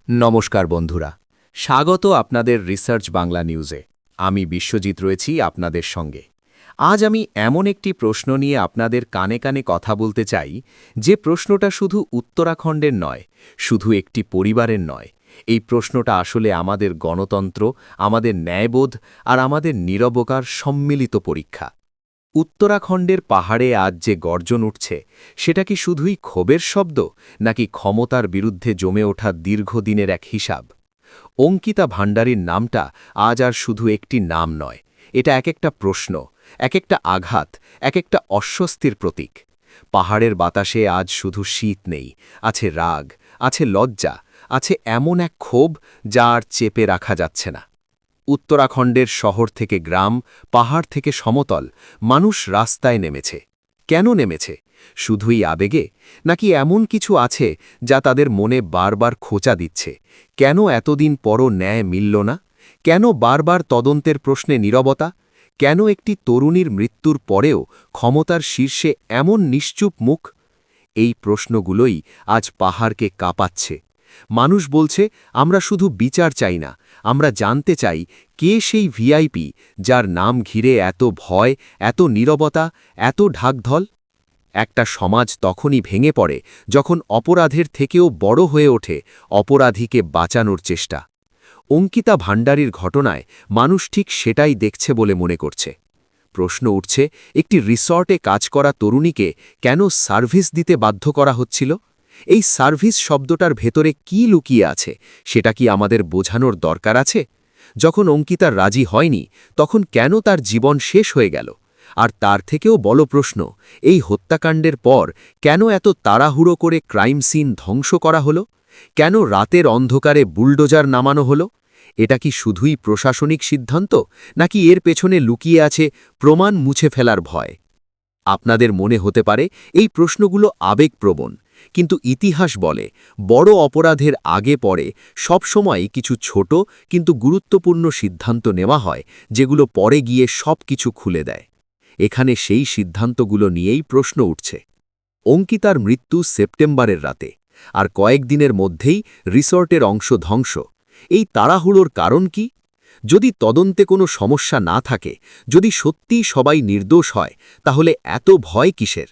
নমস্কার বন্ধুরা, স্বাগত আপনাদের রিসার্চ বাংলা নিউজে। আমি বিশ্বজিৎ রয়েছি আপনাদের সঙ্গে। আজ আমি এমন একটি প্রশ্ন নিয়ে আপনাদের কানে কানে কথা বলতে চাই, যে প্রশ্নটা শুধু উত্তরাখণ্ডের নয়, শুধু একটি পরিবারের নয়। এই প্রশ্নটা আসলে আমাদের গণতন্ত্র, আমাদের ন্যায়বোধ আর আমাদের নীরবতার সম্মিলিত পরীক্ষা। উত্তরাখণ্ডের পাহাড়ে আজ যে গর্জন উঠছে, সেটা কি শুধুই ক্ষোভের শব্দ, নাকি ক্ষমতার বিরুদ্ধে জমে ওঠা দীর্ঘদিনের এক হিসাব? অঙ্কিতা ভান্ডারীর নামটা আজ আর শুধু একটি নাম নয়, এটা এক একটা প্রশ্ন, এক একটা আঘাত, এক একটা অস্বস্তির প্রতীক। পাহাড়ের বাতাসে আজ শুধু শীত নেই, আছে রাগ, আছে লজ্জা, আছে এমন এক ক্ষোভ যা আর চেপে রাখা যাচ্ছে না। উত্তরাখণ্ডের শহর থেকে গ্রাম, পাহাড় থেকে সমতল, মানুষ রাস্তায় নেমেছে। কেন নেমেছে? শুধুই আবেগে, নাকি এমন কিছু আছে যা তাদের মনে বারবার খোঁচা দিচ্ছে? কেন এতদিন পরও ন্যায় মিলল না? কেন বারবার তদন্তের প্রশ্নে নীরবতা? কেন একটি তরুণীর মৃত্যুর পরেও ক্ষমতার শীর্ষে এমন নিশ্চুপ মুখ? এই প্রশ্নগুলোই আজ পাহাড়কে কাঁপাচ্ছে। মানুষ বলছে, আমরা শুধু বিচার চাই না, আমরা জানতে চাই কে সেই ভিআইপি যার নাম ঘিরে এত ভয়, এত নীরবতা, এত ঢাকঢল। একটা সমাজ তখনই ভেঙে পড়ে যখন অপরাধের থেকেও বড় হয়ে ওঠে অপরাধীকে বাঁচানোর চেষ্টা। অঙ্কিতা ভান্ডারীর ঘটনায় মানুষ ঠিক সেটাই দেখছে বলে মনে করছে। প্রশ্ন উঠছে, একটি রিসর্টে কাজ করা তরুণীকে কেন সার্ভিস দিতে বাধ্য করা হচ্ছিল? এই সার্ভিস শব্দটার ভেতরে কি লুকিয়ে আছে, সেটা কি আমাদের বোঝানোর দরকার আছে? যখন অঙ্কিতার রাজি হয়নি, তখন কেন তার জীবন শেষ হয়ে গেল? আর তার থেকেও বড় প্রশ্ন, এই হত্যাকাণ্ডের পর কেন এত তাড়াহুড়ো করে ক্রাইম সিন ধ্বংস করা হলো? কেন রাতের অন্ধকারে বুলডোজার নামানো হলো? এটা কি শুধুই প্রশাসনিক সিদ্ধান্ত, নাকি এর পেছনে লুকিয়ে আছে প্রমাণ মুছে ফেলার ভয়? আপনাদের মনে হতে পারে এই প্রশ্নগুলো আবেগপ্রবণ, কিন্তু ইতিহাস বলে বড় অপরাধের আগে পরে সবসময় কিছু ছোট কিন্তু গুরুত্বপূর্ণ সিদ্ধান্ত নেওয়া হয়, যেগুলো পরে গিয়ে সব কিছু খুলে দেয়। এখানে সেই সিদ্ধান্তগুলো নিয়েই প্রশ্ন উঠছে। অঙ্কিতার মৃত্যু সেপ্টেম্বরের রাতে, আর কয়েকদিনের মধ্যেই রিসর্টের অংশ ধ্বংস। এই তাড়াহুড়োর কারণ কি? যদি তদন্তে কোনো সমস্যা না থাকে, যদি সত্যিই সবাই নির্দোষ হয়, তাহলে এত ভয় কিসের?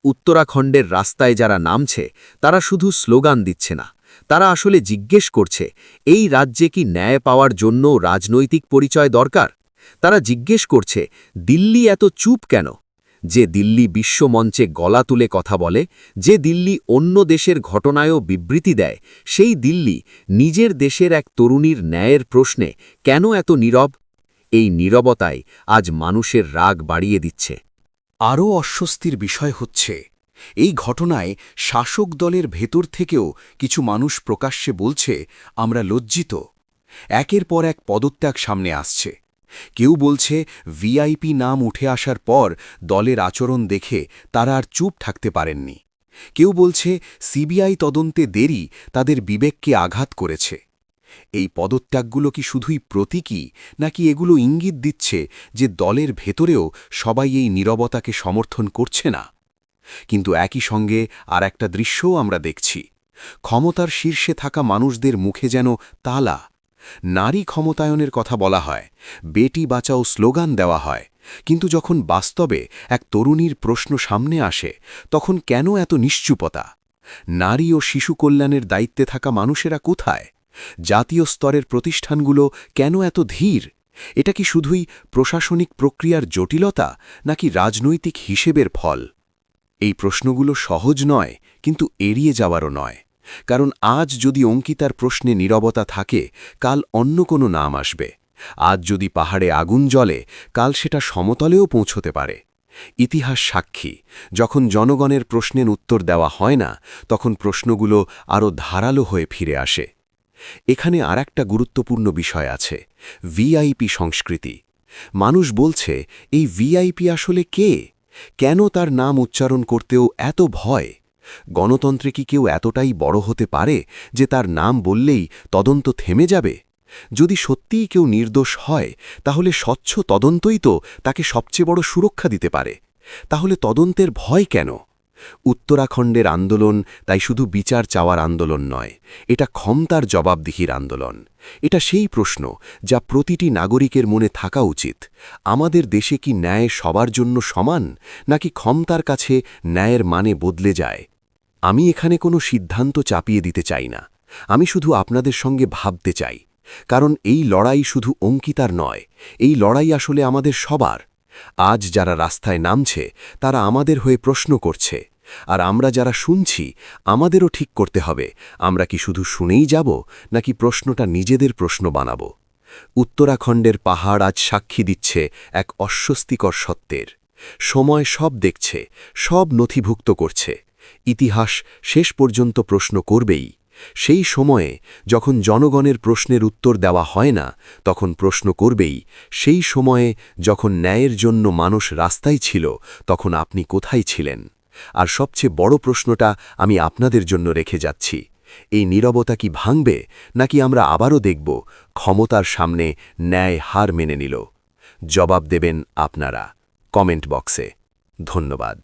উত্তরাখণ্ডের রাস্তায় যারা নামছে, তারা শুধু স্লোগান দিচ্ছে না, তারা আসলে জিজ্ঞেস করছে, এই রাজ্যে কি ন্যায় পাওয়ার জন্য রাজনৈতিক পরিচয় দরকার? তারা জিজ্ঞেস করছে, দিল্লি এত চুপ কেন? যে দিল্লি বিশ্বমঞ্চে গলা তুলে কথা বলে, যে দিল্লি অন্য দেশের ঘটনায়ও বিবৃতি দেয়, সেই দিল্লি নিজের দেশের এক তরুণীর ন্যায়ের প্রশ্নে কেন এত নীরব? এই নীরবতাই আজ মানুষের রাগ বাড়িয়ে দিচ্ছে। আরও অস্বস্তির বিষয় হচ্ছে, এই ঘটনায় শাসক দলের ভেতর থেকেও কিছু মানুষ প্রকাশ্যে বলছে, আমরা লজ্জিত। একের পর এক পদত্যাগ সামনে আসছে। কেউ বলছে ভিআইপি নাম উঠে আসার পর দলের আচরণ দেখে তারা আর চুপ থাকতে পারেননি। কেউ বলছে সিবিআই তদন্তে দেরি তাদের বিবেককে আঘাত করেছে। এই পদত্যাগগুলো কি শুধুই প্রতীকী, নাকি এগুলো ইঙ্গিত দিচ্ছে যে দলের ভেতরেও সবাই এই নীরবতাকে সমর্থন করছে না? কিন্তু একই সঙ্গে আর একটা দৃশ্যও আমরা দেখছি। ক্ষমতার শীর্ষে থাকা মানুষদের মুখে যেন তালা। নারী ক্ষমতায়নের কথা বলা হয়, বেটি বাঁচাও স্লোগান দেওয়া হয়, কিন্তু যখন বাস্তবে এক তরুণীর প্রশ্ন সামনে আসে, তখন কেন এত নিশ্চুপতা? নারী ও শিশু কল্যাণের দায়িত্বে থাকা মানুষেরা কোথায়? জাতীয় স্তরের প্রতিষ্ঠানগুলো কেন এত ধীর? এটা কি শুধুই প্রশাসনিক প্রক্রিয়ার জটিলতা, নাকি রাজনৈতিক হিসেবের ফল? এই প্রশ্নগুলো সহজ নয়, কিন্তু এড়িয়ে যাওয়ারও নয়। কারণ আজ যদি অঙ্কিতার প্রশ্নে নীরবতা থাকে, কাল অন্য কোনো নাম আসবে। আজ যদি পাহাড়ে আগুন জ্বলে, কাল সেটা সমতলেও পৌঁছতে পারে। ইতিহাস সাক্ষী, যখন জনগণের প্রশ্নের উত্তর দেওয়া হয় না, তখন প্রশ্নগুলো আরও ধারালো হয়ে ফিরে আসে। এখানে আরেকটা গুরুত্বপূর্ণ বিষয় আছে, ভিআইপি সংস্কৃতি। মানুষ বলছে, এই ভিআইপি আসলে কে? কেন তার নাম উচ্চারণ করতেও এত ভয়? গণতন্ত্রে কি কেউ এতটাই বড় হতে পারে যে তার নাম বললেই তদন্ত থেমে যাবে? যদি সত্যিই কেউ নির্দোষ হয়, তাহলে স্বচ্ছ তদন্তই তো তাকে সবচেয়ে বড় সুরক্ষা দিতে পারে। তাহলে তদন্তের ভয় কেন? উত্তরাখণ্ডের আন্দোলন তাই শুধু বিচার চাওয়ার আন্দোলন নয়, এটা ক্ষমতার জবাবদিহির আন্দোলন। এটা সেই প্রশ্ন যা প্রতিটি নাগরিকের মনে থাকা উচিত। আমাদের দেশে কি ন্যায় সবার জন্য সমান, নাকি ক্ষমতার কাছে ন্যায়ের মানে বদলে যায়? আমি এখানে কোনো সিদ্ধান্ত চাপিয়ে দিতে চাই না, আমি শুধু আপনাদের সঙ্গে ভাবতে চাই। কারণ এই লড়াই শুধু অঙ্কিতার নয়, এই লড়াই আসলে আমাদের সবার। আজ যারা রাস্তায় নামছে তারা আমাদের হয়ে প্রশ্ন করছে, আর আমরা যারা শুনছি আমাদেরও ঠিক করতে হবে আমরা কি শুধু শুনেই যাব, নাকি প্রশ্নটা নিজেদের প্রশ্ন বানাব। উত্তরাখণ্ডের পাহাড় আজ সাক্ষী দিচ্ছে এক অস্বস্তিকর সত্যের। সময় সব দেখছে, সব নথিভুক্ত করছে। ইতিহাস শেষ পর্যন্ত প্রশ্ন করবেই। সেই সময়ে যখন জনগণের প্রশ্নের উত্তর দেওয়া হয় না, তখন প্রশ্ন করবেই। সেই সময়ে যখন ন্যায়ের জন্য মানুষ রাস্তায় ছিল, তখন আপনি কোথায় ছিলেন? আর সবচেয়ে বড় প্রশ্নটা আমি আপনাদের জন্য রেখে যাচ্ছি, এই নীরবতা কি ভাঙবে, নাকি আমরা আবারও দেখব ক্ষমতার সামনে ন্যায় হার মেনে নিল? জবাব দেবেন আপনারা কমেন্ট বক্সে। ধন্যবাদ।